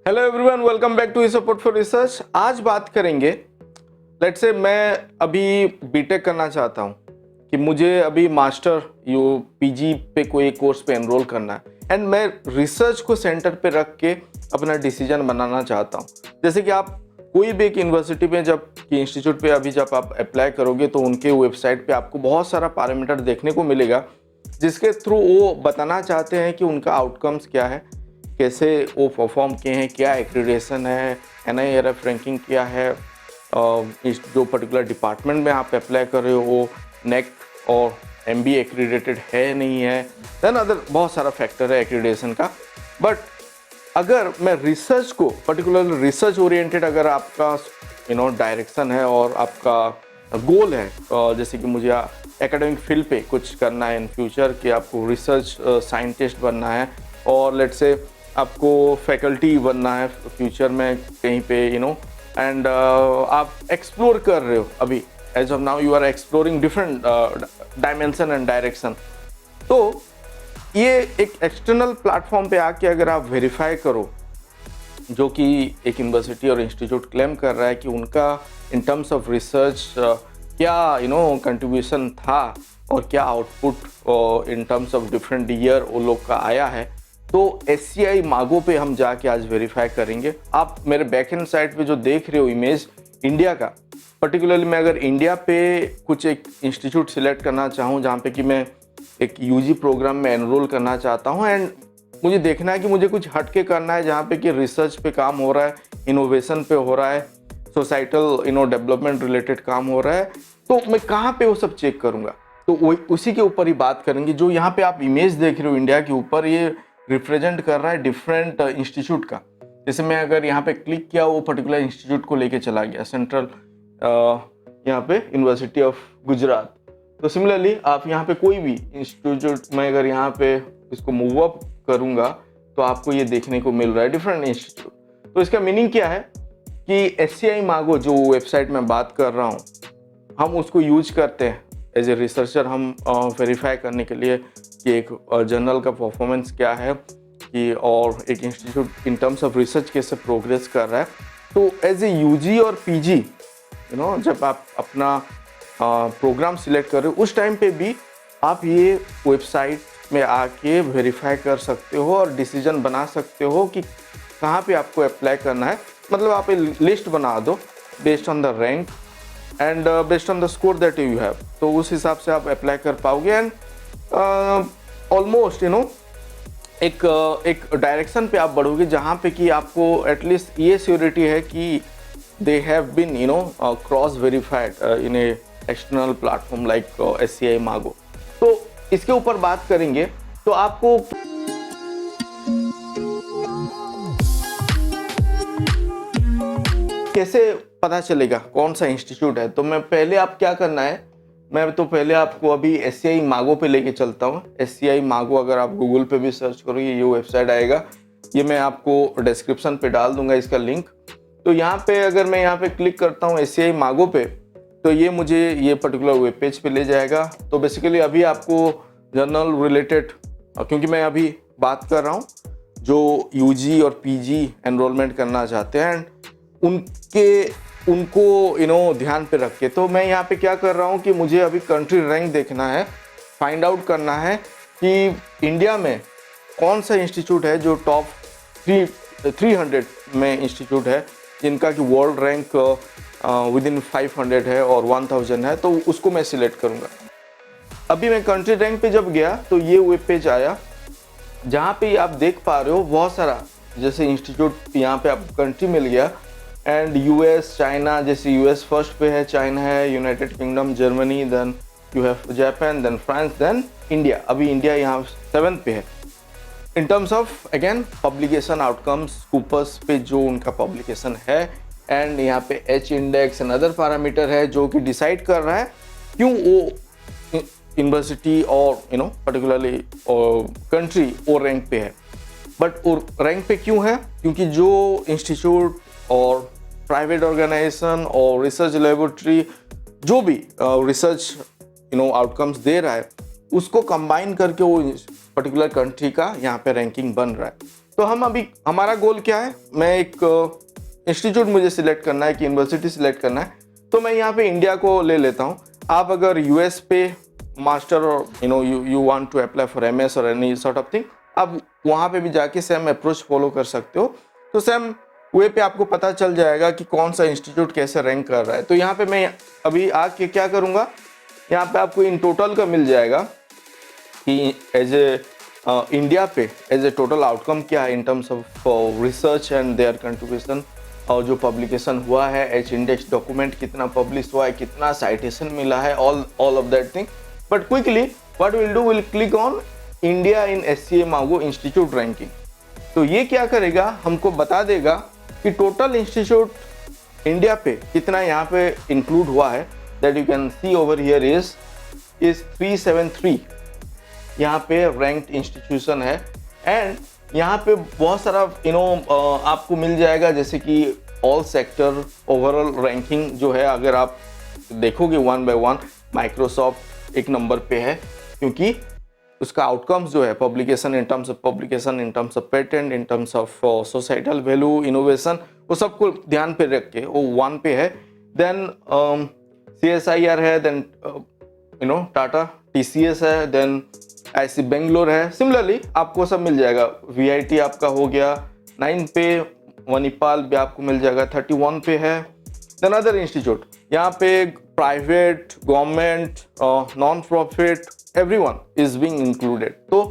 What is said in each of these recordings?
Hello everyone, welcome back to support for research. आज बात करेंगे, लेट्स से मैं अभी बीटेक करना चाहता हूँ कि मुझे अभी मास्टर पीजी पे कोई कोर्स पे एनरोल करना है एंड मैं रिसर्च को सेंटर पे रख के अपना डिसीजन बनाना चाहता हूँ। जैसे कि आप कोई भी एक यूनिवर्सिटी में इंस्टीट्यूट पे अभी जब आप अप्लाई करोगे तो उनके वेबसाइट पे आपको बहुत सारा पैरामीटर देखने को मिलेगा जिसके थ्रू वो बताना चाहते हैं कि उनका आउटकम्स क्या है, कैसे वो परफॉर्म किए हैं, क्या एक्रीडेशन है, NIRF रैंकिंग क्या है, इस जो पर्टिकुलर डिपार्टमेंट में आप अप्लाई कर रहे हो वो नेक और MBA एक्रीडेटेड है नहीं है, देन अदर बहुत सारा फैक्टर है एक्रीडेशन का। बट अगर मैं रिसर्च को पर्टिकुलर रिसर्च ओरिएंटेड अगर आपका डायरेक्शन है और आपका गोल है, जैसे कि मुझे एकेडमिक फील्ड पे कुछ करना है इन फ्यूचर कि आपको रिसर्च साइंटिस्ट बनना है और लेट्स से आपको फैकल्टी बनना है फ्यूचर में कहीं पे एंड आप एक्सप्लोर कर रहे हो अभी as of now, you are exploring different dimension and direction. तो ये एक एक्सटर्नल प्लेटफॉर्म पे आके अगर आप वेरीफाई करो, जो कि एक यूनिवर्सिटी और इंस्टीट्यूट क्लेम कर रहा है कि उनका इन टर्म्स ऑफ रिसर्च क्या कंट्रीब्यूशन था और क्या output in terms of different year वो लोग का आया है, तो SCI मागो पे हम जाके आज वेरीफाई करेंगे। आप मेरे बैक एंड साइड पे जो देख रहे हो इमेज इंडिया का, पर्टिकुलरली मैं अगर इंडिया पे कुछ एक इंस्टीट्यूट सिलेक्ट करना चाहूँ जहाँ पे कि मैं एक UG प्रोग्राम में एनरोल करना चाहता हूँ एंड मुझे देखना है कि मुझे कुछ हटके करना है जहाँ पे कि रिसर्च पे काम हो रहा है, इनोवेशन पे हो रहा है, सोसाइटल डेवलपमेंट रिलेटेड काम हो रहा है, तो मैं कहाँ पे वो सब चेक करूँगा। तो उसी के ऊपर ही बात करेंगे। जो यहाँ पे आप इमेज देख रहे हो इंडिया के ऊपर, ये रिप्रेजेंट कर रहा है डिफरेंट इंस्टीट्यूट का। जैसे मैं अगर यहाँ पे क्लिक किया, वो पर्टिकुलर इंस्टीट्यूट को लेके चला गया, सेंट्रल यहाँ पे यूनिवर्सिटी ऑफ गुजरात। तो सिमिलरली आप यहाँ पे कोई भी इंस्टीट्यूट में अगर यहाँ पे इसको मूव अप करूँगा तो आपको ये देखने को मिल रहा है डिफरेंट इंस्टीट्यूट। तो इसका मीनिंग क्या है कि SCI मागो जो वेबसाइट में बात कर रहा हूँ, हम उसको यूज करते हैं एज ए रिसर्चर, हम वेरीफाई करने के लिए कि एक जर्नल का परफॉर्मेंस क्या है कि और एक institute in terms of research कैसे प्रोग्रेस कर रहा है। तो एज ए UG और PG जब आप अपना प्रोग्राम सिलेक्ट कर रहे हो उस टाइम पे भी आप ये वेबसाइट में आके वेरीफाई कर सकते हो और डिसीजन बना सकते हो कि कहाँ पे आपको अप्लाई करना है। मतलब आप एक लिस्ट बना दो based on the rank and based on the score that you have, तो उस हिसाब से आप अप्लाई कर पाओगे एंड ऑलमोस्ट एक डायरेक्शन पे आप बढ़ोगे जहाँ पे कि आपको एटलीस्ट ये श्योरिटी है कि they have been cross verified in a external platform like SCI मागो। तो इसके ऊपर बात करेंगे। तो आपको कैसे पता चलेगा कौन सा इंस्टीट्यूट है, तो मैं पहले आप क्या करना है, मैं तो पहले आपको अभी SCI मागो पे लेके चलता हूँ। SCI मागो अगर आप गूगल पे भी सर्च करोगे ये वेबसाइट आएगा, ये मैं आपको डिस्क्रिप्शन पे डाल दूंगा इसका लिंक। तो यहाँ पे अगर मैं यहाँ पे क्लिक करता हूँ SCI मागो पे, तो ये मुझे ये पर्टिकुलर वेब पेज पे ले जाएगा। तो बेसिकली अभी आपको जर्नल रिलेटेड, क्योंकि मैं अभी बात कर रहा हूँ जो UG और PG एनरोलमेंट करना चाहते हैं उनको ध्यान पे रख के, तो मैं यहाँ पे क्या कर रहा हूँ कि मुझे अभी कंट्री रैंक देखना है, फाइंड आउट करना है कि इंडिया में कौन सा इंस्टीट्यूट है जो टॉप 300 में इंस्टीट्यूट है जिनका कि वर्ल्ड रैंक विद इन 500 है और 1000 है, तो उसको मैं सिलेक्ट करूँगा। अभी मैं कंट्री रैंक पे जब गया तो ये वेब पेज आया जहाँ पे आप देख पा रहे हो बहुत सारा जैसे इंस्टीट्यूट, यहाँ पे आपको कंट्री मिल गया एंड US, चाइना, जैसे US फर्स्ट पे है, चाइना है, United Kingdom, Germany, then you have Japan, then France, then India. अभी इंडिया यहाँ 7th पे है in terms of again publication outcomes, Scopus पे जो उनका पब्लिकेशन है एंड यहाँ पे H index and other parameter है जो कि डिसाइड कर रहा है क्यों वो यूनिवर्सिटी और पर्टिकुलरली कंट्री वो रैंक पे है। बट वो रैंक पे क्यों है, क्योंकि जो इंस्टीट्यूट और प्राइवेट ऑर्गेनाइजेशन और रिसर्च लेबोरेटरी जो भी रिसर्च आउटकम्स दे रहा है उसको कंबाइन करके वो पर्टिकुलर कंट्री का यहाँ पे रैंकिंग बन रहा है। तो हम अभी हमारा गोल क्या है, मैं एक इंस्टीट्यूट मुझे सिलेक्ट करना है कि यूनिवर्सिटी सिलेक्ट करना है, तो मैं यहाँ पे इंडिया को ले लेता हूँ। आप अगर यूएस पे मास्टर और you want to apply for MS और एनी सॉर्ट ऑफ थिंग, आप वहाँ पे भी जाके सेम अप्रोच फॉलो कर सकते हो। तो सेम वे पे आपको पता चल जाएगा कि कौन सा इंस्टीट्यूट कैसे रैंक कर रहा है। तो यहाँ पे मैं अभी आके क्या करूँगा, यहाँ पे आपको इन टोटल का मिल जाएगा कि एज ए इंडिया पे एज ए टोटल आउटकम क्या है in terms of research and there contribution, और जो पब्लिकेशन हुआ है, एच इंडेक्स डॉक्यूमेंट कितना पब्लिश हुआ है, कितना साइटेशन मिला है, all of that thing. But quickly what will do, will click on India in SCA Margo institute ranking. तो ये क्या करेगा, हमको बता देगा कि टोटल इंस्टीट्यूट इंडिया पे कितना यहाँ पे इंक्लूड हुआ है। That you can see over here is 373 यहाँ पे रैंक्ड इंस्टीट्यूशन है। एंड यहाँ पे बहुत सारा आपको मिल जाएगा, जैसे कि ऑल सेक्टर ओवरऑल रैंकिंग जो है, अगर आप देखोगे वन बाय वन, माइक्रोसॉफ्ट एक नंबर पे है क्योंकि उसका आउटकम्स जो है publication, in terms of publication, in terms of patent, in terms of societal value, innovation, वो सबको ध्यान पे रख के वो 1 पे है। देन CSIR है, देन टाटा TCS है, देन IISc बेंगलोर है। सिमिलरली आपको सब मिल जाएगा। VIT आपका हो गया 9 पे, मणिपाल भी आपको मिल जाएगा 31 पे है। देन अदर इंस्टीट्यूट यहाँ पे private, government, non profit, everyone is being included. तो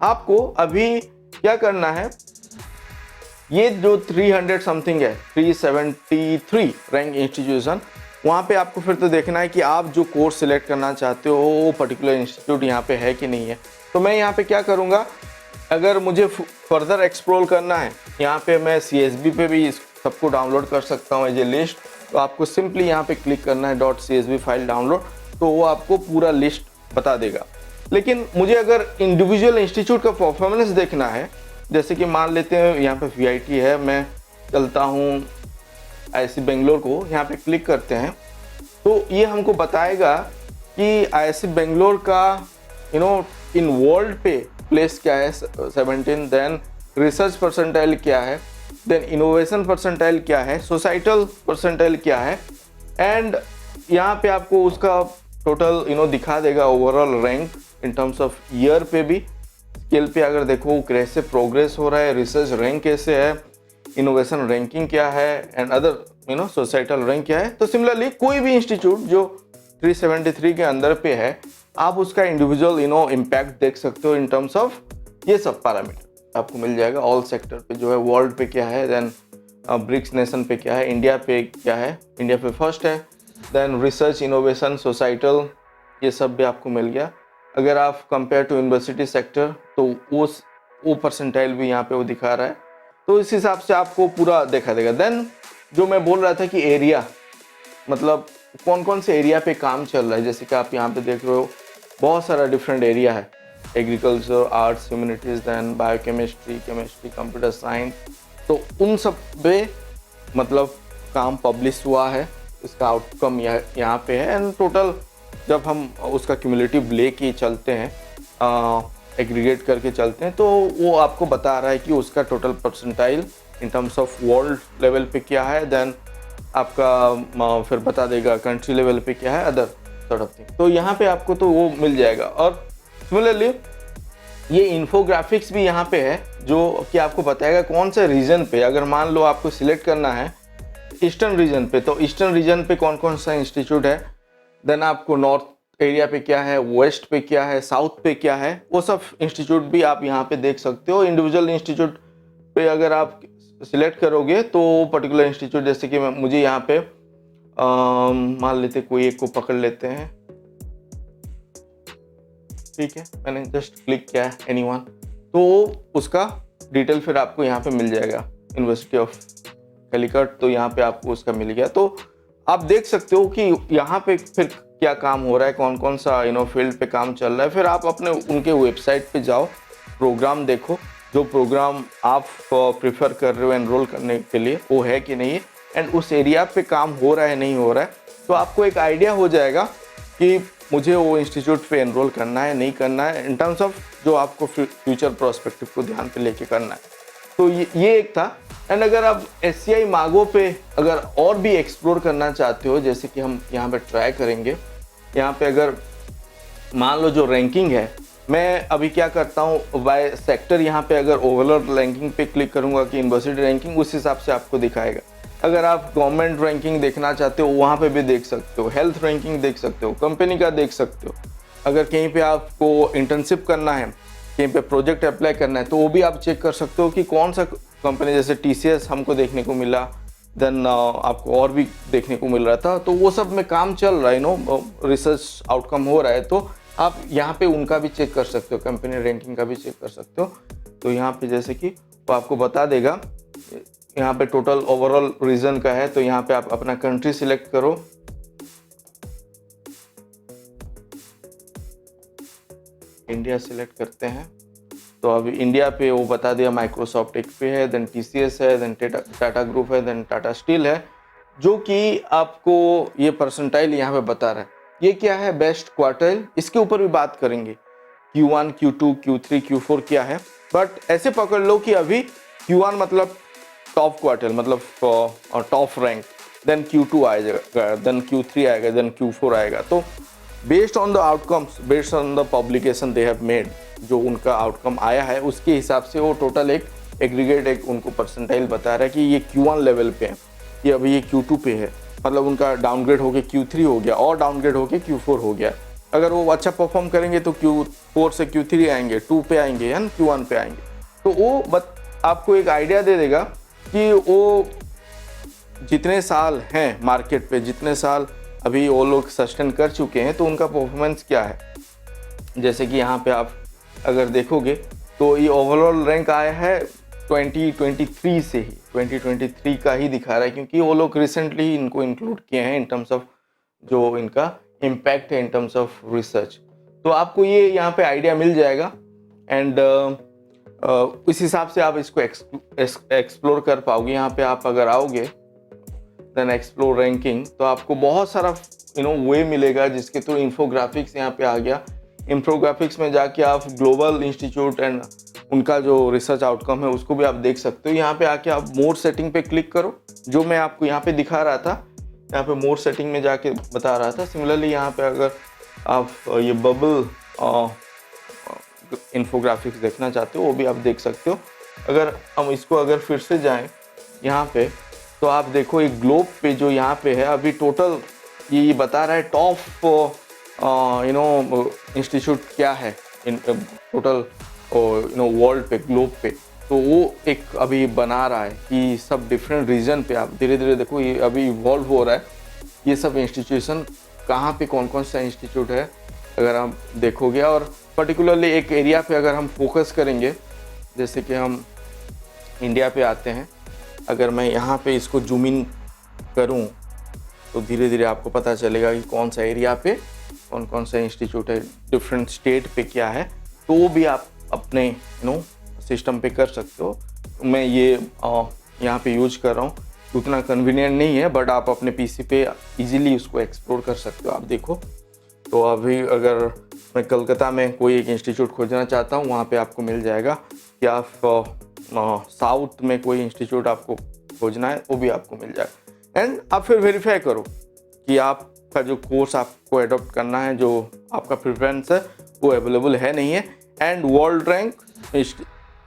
आपको अभी क्या करना है, ये जो 300 समथिंग है, 373 रैंक इंस्टीट्यूशन, वहाँ पे आपको फिर तो देखना है कि आप जो कोर्स सिलेक्ट करना चाहते हो वो पर्टिकुलर इंस्टीट्यूट यहाँ पे है कि नहीं है। तो मैं यहाँ पे क्या करूँगा, अगर मुझे फर्दर एक्सप्लोर करना है, यहाँ पे मैं CSV पे भी इस सबको डाउनलोड कर सकता हूँ एज ए लिस्ट। तो आपको सिंपली यहाँ पे क्लिक करना है .csv फाइल डाउनलोड, तो वो आपको पूरा लिस्ट बता देगा। लेकिन मुझे अगर इंडिविजुअल इंस्टीट्यूट का परफॉर्मेंस देखना है, जैसे कि मान लेते हैं यहाँ पे VIT है, मैं चलता हूँ IISc बेंगलोर को, यहाँ पे क्लिक करते हैं तो ये हमको बताएगा कि IISc बेंगलोर का इन वर्ल्ड पे प्लेस क्या है 17, देन रिसर्च परसेंटाइल क्या है, देन इनोवेशन परसेंटाइल क्या है, सोसाइटल परसेंटाइल क्या है, एंड यहाँ पे आपको उसका टोटल दिखा देगा overall rank in terms of year पे भी, स्केल पे अगर देखो कैसे प्रोग्रेस हो रहा है, रिसर्च रैंक कैसे है, इनोवेशन रैंकिंग क्या है, एंड अदर सोसाइटल रैंक क्या है। तो सिमिलरली कोई भी इंस्टीट्यूट जो 373 के अंदर पे है, आप उसका इंडिविजुअल इम्पैक्ट देख सकते हो इन टर्म्स ऑफ ये सब पैरामीटर आपको मिल जाएगा। ऑल सेक्टर पे जो है, वर्ल्ड पे क्या है, देन ब्रिक्स नेशन पे क्या है, इंडिया पे क्या है, इंडिया पे फर्स्ट है, देन रिसर्च, इनोवेशन, सोसाइटल, ये सब भी आपको मिल गया। अगर आप कंपेयर टू यूनिवर्सिटी सेक्टर, तो वो परसेंटाइल भी यहाँ पे वो दिखा रहा है। तो इस हिसाब से आपको पूरा देखा देगा। देन जो मैं बोल रहा था कि एरिया, मतलब कौन कौन से एरिया पे काम चल रहा है, जैसे कि आप यहाँ पे देख रहे हो बहुत सारा डिफरेंट एरिया है, agriculture, arts, humanities, then biochemistry, chemistry, computer science. तो उन सब पे मतलब काम पब्लिश हुआ है, इसका आउटकम यहाँ पे है। एंड टोटल जब हम उसका क्यूमुलेटिव लेके चलते हैं, एग्रीगेट करके चलते हैं, तो वो आपको बता रहा है कि उसका total percentile in terms of world level पे क्या है, देन आपका फिर बता देगा कंट्री लेवल पे क्या है, अदर सॉर्ट ऑफ थिंग। तो यहाँ पे आपको तो वो मिल जाएगा। और सिमिलरली ये इन्फोग्राफिक्स भी यहाँ पे है, जो कि आपको बताएगा कौन से रीजन पे, अगर मान लो आपको सिलेक्ट करना है ईस्टर्न रीजन पे, तो ईस्टर्न रीजन पे कौन कौन सा इंस्टीट्यूट है, देन आपको नॉर्थ एरिया पे क्या है, वेस्ट पे क्या है, साउथ पे क्या है, वो सब इंस्टीट्यूट भी आप यहाँ पे देख सकते हो। इंडिविजुअल इंस्टीट्यूट पे अगर आप सिलेक्ट करोगे तो पर्टिकुलर इंस्टीट्यूट, जैसे कि मुझे यहाँ पे मान लेते कोई एक को पकड़ लेते हैं, ठीक है, मैंने जस्ट क्लिक किया है एनीवन, तो उसका डिटेल फिर आपको यहाँ पे मिल जाएगा। यूनिवर्सिटी ऑफ कैलिकट, तो यहाँ पे आपको उसका मिल गया। तो आप देख सकते हो कि यहाँ पे फिर क्या काम हो रहा है, कौन कौन सा फील्ड पे काम चल रहा है। फिर आप अपने उनके वेबसाइट पे जाओ, प्रोग्राम देखो, जो प्रोग्राम आप प्रेफर कर रहे हो एनरोल करने के लिए वो है कि नहीं, एंड उस एरिया पे काम हो रहा है नहीं हो रहा है, तो आपको एक आइडिया हो जाएगा कि मुझे वो इंस्टीट्यूट पे एनरोल करना है नहीं करना है, इन टर्म्स ऑफ जो आपको फ्यूचर प्रोस्पेक्टिव को ध्यान पे लेके करना है। तो ये एक था। एंड अगर आप SCI मागो पे अगर और भी एक्सप्लोर करना चाहते हो, जैसे कि हम यहाँ पे ट्राई करेंगे, यहाँ पे अगर मान लो जो रैंकिंग है, मैं अभी क्या करता हूँ बाय सेक्टर, यहाँ पे अगर ओवरऑल रैंकिंग पे क्लिक करूँगा कि यूनिवर्सिटी रैंकिंग, उस हिसाब से आपको दिखाएगा। अगर आप गवर्नमेंट रैंकिंग देखना चाहते हो वहाँ पे भी देख सकते हो, हेल्थ रैंकिंग देख सकते हो, कंपनी का देख सकते हो। अगर कहीं पे आपको इंटर्नशिप करना है, कहीं पे प्रोजेक्ट अप्लाई करना है, तो वो भी आप चेक कर सकते हो कि कौन सा कंपनी, जैसे TCS हमको देखने को मिला, देन आपको और भी देखने को मिल रहा था, तो वो सब में काम चल रहा है, रिसर्च आउटकम हो रहा है, तो आप यहाँ पे उनका भी चेक कर सकते हो, कंपनी रैंकिंग का भी चेक कर सकते हो। तो यहाँ पे जैसे कि वो आपको बता देगा, यहाँ पे टोटल ओवरऑल रीजन का है, तो यहाँ पे आप अपना कंट्री सिलेक्ट करो, इंडिया सिलेक्ट करते हैं। तो अभी इंडिया पे वो बता दिया माइक्रोसॉफ्ट एक पे है, देन TCS है, देन टाटा ग्रुप है, देन टाटा स्टील है, जो कि आपको ये परसेंटाइल यहाँ पे बता रहा है। ये क्या है, बेस्ट क्वार्टाइल, इसके ऊपर भी बात करेंगे, Q1 Q2 Q3 Q4 क्या है। बट ऐसे पकड़ लो कि अभी Q1 मतलब टॉप क्वार्टाइल, मतलब टॉप रैंक, देन Q2 आएगा, देन Q3 आएगा, देन Q4 आएगा। तो based on the outcomes, based on the publication they have made, जो उनका आउटकम आया है उसके हिसाब से वो टोटल एक एग्रीगेट एक उनको परसेंटाइल बता रहा है कि ये Q1 लेवल पे है, ये अभी ये Q2 पे है, मतलब उनका डाउनग्रेड होके Q3 हो गया और डाउनग्रेड होके Q4 हो गया। अगर वो अच्छा परफॉर्म करेंगे तो Q4 से Q3 आएंगे, 2 पे आएंगे या Q1 पे आएंगे। तो वो आपको एक आइडिया दे देगा कि वो जितने साल हैं मार्केट पे, जितने साल अभी वो लोग सस्टेन कर चुके हैं, तो उनका परफॉर्मेंस क्या है। जैसे कि यहाँ पे आप अगर देखोगे तो ये ओवरऑल रैंक आया है 2023 से ही, 2023 का ही दिखा रहा है, क्योंकि वो लोग रिसेंटली इनको इंक्लूड किए हैं इन टर्म्स ऑफ जो इनका इम्पैक्ट है इन टर्म्स ऑफ रिसर्च। तो आपको ये यहाँ पे आइडिया मिल जाएगा एंड उस हिसाब से आप इसको एक्सप्लोर कर पाओगे। यहाँ पे आप अगर आओगे देन एक्सप्लोर रैंकिंग, तो आपको बहुत सारा वे मिलेगा, जिसके थ्रू इन्फोग्राफिक्स यहाँ पे आ गया। इन्फोग्राफिक्स में जाके आप ग्लोबल इंस्टीट्यूट एंड उनका जो रिसर्च आउटकम है उसको भी आप देख सकते हो। यहाँ पे आके आप मोर सेटिंग पे क्लिक करो, जो मैं आपको यहाँ पे दिखा रहा था, यहाँ पे मोर सेटिंग में जाके बता रहा था। सिमिलरली यहाँ पे अगर आप ये बबल इन्फोग्राफिक्स देखना चाहते हो वो भी आप देख सकते हो। अगर हम इसको अगर फिर से जाएं यहाँ पे, तो आप देखो एक ग्लोब पे जो यहाँ पे है अभी टोटल ये बता रहा है टॉप इंस्टीट्यूट क्या है इन टोटल वर्ल्ड पे, ग्लोब पे। तो वो एक अभी बना रहा है कि सब डिफरेंट रीजन पे आप धीरे धीरे देखो ये अभी इवॉल्व हो रहा है, ये सब इंस्टीट्यूशन कहाँ पे कौन कौन सा इंस्टीट्यूट है अगर आप देखोगे। और पर्टिकुलरली एक एरिया पे अगर हम फोकस करेंगे, जैसे कि हम इंडिया पे आते हैं, अगर मैं यहाँ पे इसको जूम इन करूँ तो धीरे धीरे आपको पता चलेगा कि कौन सा एरिया पे कौन कौन सा इंस्टीट्यूट है, डिफरेंट स्टेट पे क्या है, तो वो भी आप अपने सिस्टम पे कर सकते हो। मैं ये यहाँ पे यूज कर रहा हूँ, उतना कन्वीनियंट नहीं है, बट आप अपने PC पे इजीली उसको एक्सप्लोर कर सकते हो। आप देखो तो अभी अगर मैं कलकत्ता में कोई एक इंस्टीट्यूट खोजना चाहता हूँ, वहाँ पे आपको मिल जाएगा, या आप साउथ में कोई इंस्टीट्यूट आपको खोजना है वो भी आपको मिल जाएगा। एंड आप फिर वेरीफाई करो कि आपका जो कोर्स आपको एडॉप्ट करना है, जो आपका प्रेफरेंस है वो अवेलेबल है नहीं है। And world rank,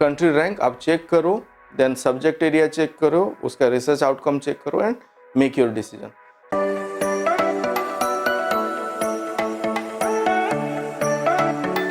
country rank आप चेक करो, देन सब्जेक्ट एरिया चेक करो, उसका रिसर्च आउटकम चेक करो एंड मेक योर डिसीजन।